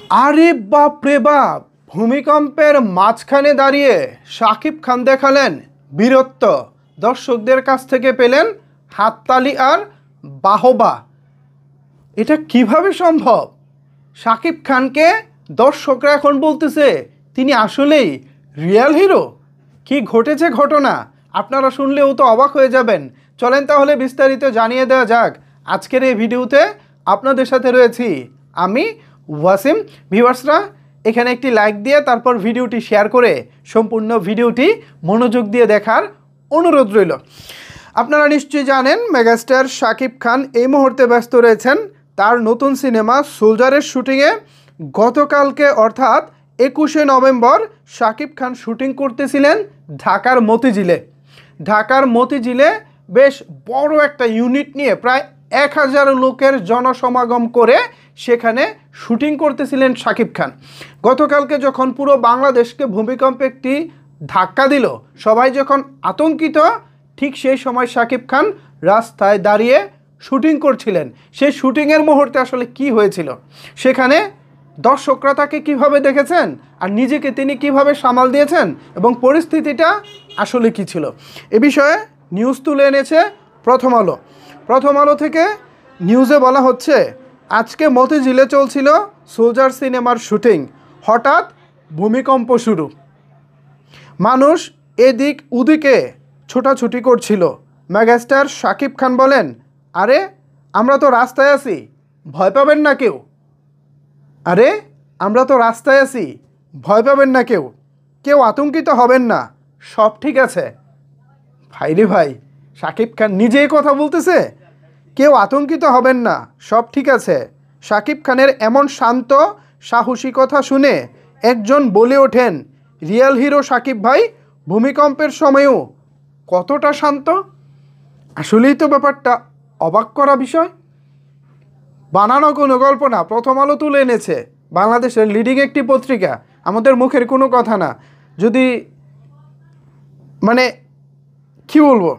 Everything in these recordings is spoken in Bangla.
আরে বাপ রে বাপ, ভূমিকম্পের মাঝখানে দাঁড়িয়ে শাকিব খান দেখালেন বীরত্ব। দর্শকদের কাছ থেকে পেলেন হাততালি আর বাহবা। এটা কিভাবে সম্ভব? শাকিব খানকে দর্শকরা এখন বলতেছে তিনি আসলেই রিয়েল হিরো। কি ঘটেছে ঘটনা আপনারা শুনলেও তো অবাক হয়ে যাবেন। চলেন তাহলে বিস্তারিত জানিয়ে দেওয়া যাক। আজকের এই ভিডিওতে আপনাদের সাথে রয়েছি আমি ওয়াসিম। ভিউয়ার্সরা এখানে একটি লাইক দিয়ে তারপর ভিডিওটি শেয়ার করে সম্পূর্ণ ভিডিওটি মনোযোগ দিয়ে দেখার অনুরোধ রইল। আপনারা নিশ্চয়ই জানেন মেগাস্টার শাকিব খান এই মুহূর্তে ব্যস্ত রয়েছেন তার নতুন সিনেমা সোলজারের শুটিংয়ে। গতকালকে অর্থাৎ 21শে নভেম্বর শাকিব খান শুটিং করতেছিলেন ঢাকার মতিঝিলে বেশ বড় একটা ইউনিট নিয়ে প্রায় 1000 লোকের জনসমাগম করে সেখানে শুটিং করতেছিলেন শাকিব খান। গতকালকে যখন পুরো বাংলাদেশকে ভূমিকম্প একটি ধাক্কা দিল, সবাই যখন আতঙ্কিত, ঠিক সেই সময় শাকিব খান রাস্তায় দাঁড়িয়ে শুটিং করছিলেন। সেই শুটিংয়ের মুহূর্তে আসলে কি হয়েছিল, সেখানে দর্শকরা তাকে কীভাবে দেখেছেন আর নিজেকে তিনি কিভাবে সামাল দিয়েছেন এবং পরিস্থিতিটা আসলে কি ছিল, এ বিষয়ে নিউজ তুলে এনেছে প্রথম আলো থেকে নিউজে বলা হচ্ছে, আজকে মতিঝিলে চলছিল সোলজার সিনেমার শুটিং, হঠাৎ ভূমিকম্প শুরু। মানুষ এদিক ওদিকে ছোটাছুটি করছিল। মেগাস্টার শাকিব খান বলেন, আরে আমরা তো রাস্তায় আছি, ভয় পাবেন না কেউ। কেউ আতঙ্কিত হবেন না, সব ঠিক আছে। ভাই রে ভাই, শাকিব খান নিজেই কথা বলতেছে, কেউ আতঙ্কিত হবেন না, সব ঠিক আছে। শাকিব খানের এমন শান্ত সাহসী কথা শুনে একজন বলে ওঠেন, রিয়েল হিরো শাকিব ভাই ভূমিকম্পের সময়ও কতটা শান্ত। আসলেই তো ব্যাপারটা অবাক করা বিষয়। বানানো কোনো গল্প না, প্রথম আলো তুলে এনেছে, বাংলাদেশের লিডিং একটি পত্রিকা, আমাদের মুখের কোনো কথা না। যদি কি বলবো,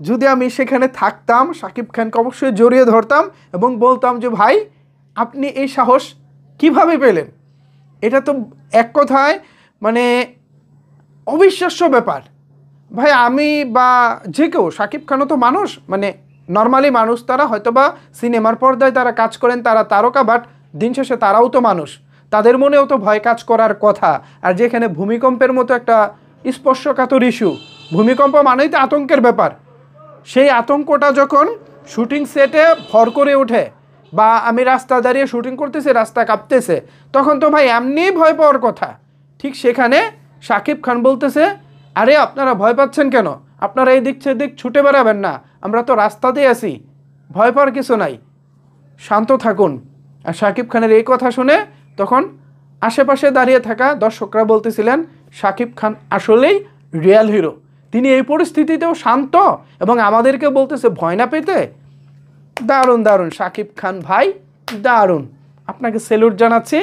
যদি আমি সেখানে থাকতাম শাকিব খানকে অবশ্যই জড়িয়ে ধরতাম এবং বলতাম যে ভাই আপনি এই সাহস কিভাবে পেলেন। এটা তো এক কথায় অবিশ্বাস্য ব্যাপার। ভাই আমি বা যে কেউ, শাকিব খানও তো মানুষ, নর্মালি মানুষ, তারা হয়তোবা সিনেমার পর্দায় তারা কাজ করেন, তারা তারকা, বাট দিন শেষে তারাও তো মানুষ, তাদের মনেও তো ভয় কাজ করার কথা। আর যেখানে ভূমিকম্পের মতো একটা স্পর্শকাতর ইস্যু, ভূমিকম্প মানেই তো আতঙ্কের ব্যাপার, সেই আতঙ্কটা যখন শুটিং সেটে ভর করে ওঠে, বা আমি রাস্তা দাঁড়িয়ে শুটিং করতেছি, রাস্তা কাঁপতেছে, তখন তো ভাই এমনিই ভয় পাওয়ার কথা। ঠিক সেখানে শাকিব খান বলতেছে, আরে আপনারা ভয় পাচ্ছেন কেন, আপনারা এই দিক সেদিক ছুটে বেড়াবেন না, আমরা তো রাস্তাতেই আছি, ভয় পাওয়ার কিছু নাই, শান্ত থাকুন। আর শাকিব খানের এই কথা শুনে তখন আশেপাশে দাঁড়িয়ে থাকা দর্শকরা বলতেছিলেন, শাকিব খান আসলেই রিয়েল হিরো, তিনি এই পরিস্থিতিতেও শান্ত এবং আমাদেরকে বলতেছে ভয় না পেতে। দারুণ শাকিব খান ভাই, দারুণ, আপনাকে স্যালুট জানাচ্ছি।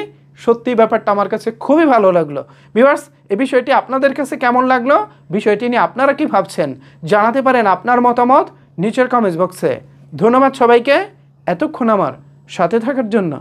সত্যি ব্যাপারটা আমার কাছে খুবই ভালো লাগলো। ভিউয়ার্স, এই বিষয়টি আপনাদের কাছে কেমন লাগলো, বিষয়টি নিয়ে আপনারা কি ভাবছেন জানাতে পারেন আপনার মতামত নিচের কমেন্টস বক্সে। ধন্যবাদ সবাইকে এতক্ষণ আমার সাথে থাকার জন্য।